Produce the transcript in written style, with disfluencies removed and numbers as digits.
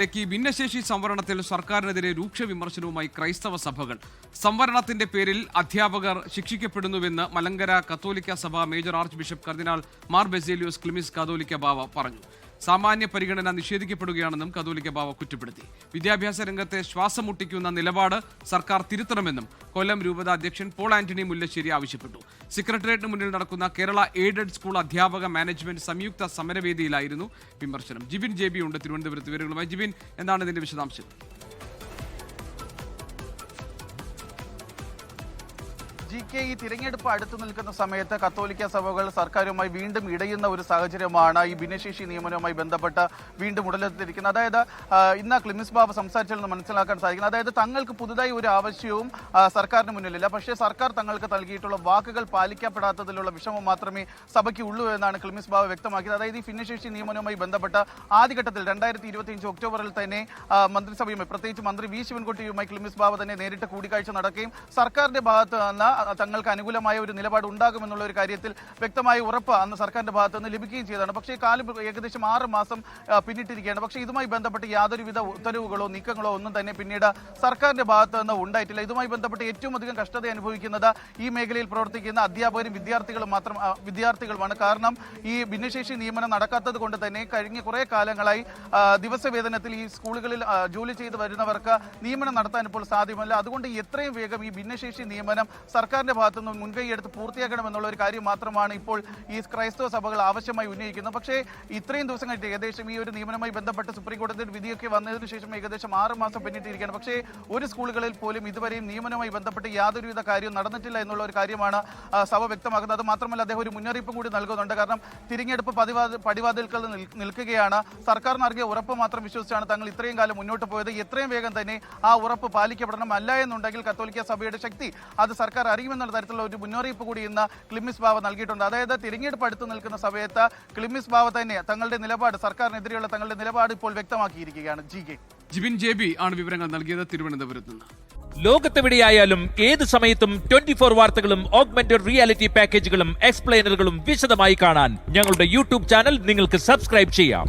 ഭിന്നശേഷി സംവരണത്തിൽ സർക്കാരിനെതിരെ രൂക്ഷ വിമർശനവുമായി ക്രൈസ്തവ സഭകൾ. സംവരണത്തിന്റെ പേരിൽ അധ്യാപകർ ശിക്ഷിക്കപ്പെടുന്നുവെന്ന് മലങ്കര കത്തോലിക്ക സഭ മേജർ ആർച്ച് ബിഷപ്പ് കർദിനാൾ മാർ ബസേലിയോസ് ക്ലിമിസ് കാതോലിക്ക ബാവ പറഞ്ഞു. സാമാന്യ പരിഗണന നിഷേധിക്കപ്പെടുകയാണെന്നും കത്തോലിക്ക ബാവ കുറ്റപ്പെടുത്തി. വിദ്യാഭ്യാസ രംഗത്തെ ശ്വാസം മുട്ടിക്കുന്ന നിലപാട് സർക്കാർ തിരുത്തണമെന്നും കൊല്ലം രൂപത അധ്യക്ഷൻ പോൾ ആന്റണി മുല്ലശ്ശേരി ആവശ്യപ്പെട്ടു. സെക്രട്ടേറിയറ്റിന് മുന്നിൽ നടക്കുന്ന കേരള എയ്ഡഡ് സ്കൂൾ അധ്യാപക മാനേജ്മെന്റ് സംയുക്ത സമരവേദിയിലായിരുന്നു വിമർശനം. ജിബിൻ JB ഉണ്ട് തിരുവനന്തപുരത്ത്. വിവരങ്ങളുമായി ജിബിൻ, എന്താണ് ഇതിന്റെ വിശദാംശം? ഈ തിരഞ്ഞെടുപ്പ് അടുത്തു നിൽക്കുന്ന സമയത്ത് കത്തോലിക്ക സഭകൾ സർക്കാരുമായി വീണ്ടും ഇടയുന്ന ഒരു സാഹചര്യമാണ് ഈ ഭിന്നശേഷി നിയമനവുമായി ബന്ധപ്പെട്ട് വീണ്ടും ഉടലെത്തിയിരിക്കുന്നത്. അതായത് ഇന്ന് ക്ലിമിസ് ബാബ സംസാരിച്ചതിൽ നിന്ന് മനസ്സിലാക്കാൻ സാധിക്കുന്നത്, അതായത് തങ്ങൾക്ക് പുതുതായി ഒരു ആവശ്യവും സർക്കാരിന് മുന്നിലില്ല. പക്ഷേ സർക്കാർ തങ്ങൾക്ക് നൽകിയിട്ടുള്ള വാക്കുകൾ പാലിക്കപ്പെടാത്തതിലുള്ള വിഷമം മാത്രമേ സഭയ്ക്ക് ഉള്ളൂ എന്നാണ് ക്ലിമിസ് ബാബ വ്യക്തമാക്കിയത്. അതായത് ഈ ഭിന്നശേഷി നിയമനവുമായി ബന്ധപ്പെട്ട് ആദ്യഘട്ടത്തിൽ 2025 ഒക്ടോബറിൽ തന്നെ മന്ത്രിസഭയുമായി, പ്രത്യേകിച്ച് മന്ത്രി വി ശിവൻകുട്ടിയുമായി ക്ലിമിസ് ബാബ തന്നെ നേരിട്ട് കൂടിക്കാഴ്ച നടക്കുകയും സർക്കാരിന്റെ ഭാഗത്ത് നിന്ന് തങ്ങൾക്ക് അനുകൂലമായ ഒരു നിലപാട് ഉണ്ടാകുമെന്നുള്ള ഒരു കാര്യത്തിൽ വ്യക്തമായ ഉറപ്പ് അന്ന് സർക്കാരിന്റെ ഭാഗത്ത് നിന്ന് ലഭിക്കുകയും ചെയ്തതാണ്. പക്ഷേ കാലം ഏകദേശം 6 മാസം പിന്നിട്ടിരിക്കുകയാണ്. പക്ഷേ ഇതുമായി ബന്ധപ്പെട്ട് യാതൊരുവിധ ഉത്തരവുകളോ നീക്കങ്ങളോ ഒന്നും തന്നെ പിന്നീട് സർക്കാരിന്റെ ഭാഗത്ത് നിന്ന് ഉണ്ടായിട്ടില്ല. ഇതുമായി ബന്ധപ്പെട്ട് ഏറ്റവും അധികം കഷ്ടത അനുഭവിക്കുന്നത് ഈ മേഖലയിൽ പ്രവർത്തിക്കുന്ന അധ്യാപകരും വിദ്യാർത്ഥികളുമാണ്. കാരണം ഈ ഭിന്നശേഷി നിയമനം നടക്കാത്തത് കൊണ്ട് തന്നെ കഴിഞ്ഞ കുറെ കാലങ്ങളായി ദിവസവേതനത്തിൽ ഈ സ്കൂളുകളിൽ ജോലി ചെയ്ത് വരുന്നവർക്ക് നിയമനം നടത്താൻ ഇപ്പോൾ സാധ്യമല്ല. അതുകൊണ്ട് എത്രയും വേഗം ഈ ഭിന്നശേഷി നിയമനം സർക്കാരിന്റെ ഭാഗത്തുനിന്ന് മുൻകൈയെടുത്ത് പൂർത്തിയാക്കണമെന്നുള്ള ഒരു കാര്യം മാത്രമാണ് ഇപ്പോൾ ഈ ക്രൈസ്തവ സഭകൾ ആവശ്യമായി ഉന്നയിക്കുന്നത്. പക്ഷേ ഇത്രയും ദിവസമായിട്ട് ഏകദേശം ഈ ഒരു നിയമനവുമായി ബന്ധപ്പെട്ട് സുപ്രീം കോടതിയുടെ വിധിയൊക്കെ വന്നതിന് ശേഷം ഏകദേശം 6 മാസം പിന്നിട്ടിരിക്കുകയാണ്. പക്ഷേ ഒരു സ്കൂളുകളിൽ പോലും ഇതുവരെയും നിയമനവുമായി ബന്ധപ്പെട്ട് യാതൊരുവിധ കാര്യവും നടന്നിട്ടില്ല എന്നുള്ള ഒരു കാര്യമാണ് സഭ വ്യക്തമാക്കുന്നത്. അത് മാത്രമല്ല, അദ്ദേഹം ഒരു മുന്നറിയിപ്പ് കൂടി നൽകുന്നുണ്ട്. കാരണം തിരഞ്ഞെടുപ്പ് പടിവാതിൽക്കൽ നിൽക്കുകയാണ്. സർക്കാർ നൽകിയ ഉറപ്പ് മാത്രം വിശ്വസിച്ചാണ് തങ്ങൾ ഇത്രയും കാലം മുന്നോട്ട് പോയത്. എത്രയും വേഗം തന്നെ ആ ഉറപ്പ് പാലിക്കപ്പെടണം. അല്ല എന്നുണ്ടെങ്കിൽ കത്തോലിക്ക സഭയുടെ ശക്തി അത് സർക്കാർ അറിയുമെന്നുള്ള തരത്തിലുള്ള ഒരു മുന്നറിയിപ്പ് കൂടി ഇന്ന് ക്ലിമിസ് ബാവ നൽകിയിട്ടുണ്ട്. അതായത് തിരഞ്ഞെടുപ്പ് അടുത്ത് നിൽക്കുന്ന സമയത്ത് ക്ലിമിസ് ബാവ തന്നെ തങ്ങളുടെ നിലപാട്, സർക്കാരിനെതിരെയുള്ള തങ്ങളുടെ നിലപാട് ഇപ്പോൾ വ്യക്തമാക്കിയിരിക്കുകയാണ്. ജിബിൻ JB ആണ് വിവരങ്ങൾ നൽകിയത് തിരുവനന്തപുരത്ത് നിന്ന്. ലോകത്തെവിടെയായാലും ഏത് സമയത്തും 24 വാർത്തകളും ഓഗ്മെന്റഡ് റിയാലിറ്റി പാക്കേജുകളും എക്സ്പ്ലെയിനറുകളും വിശദമായി കാണാൻ ഞങ്ങളുടെ YouTube ചാനൽ നിങ്ങൾക്ക് സബ്സ്ക്രൈബ് ചെയ്യാം.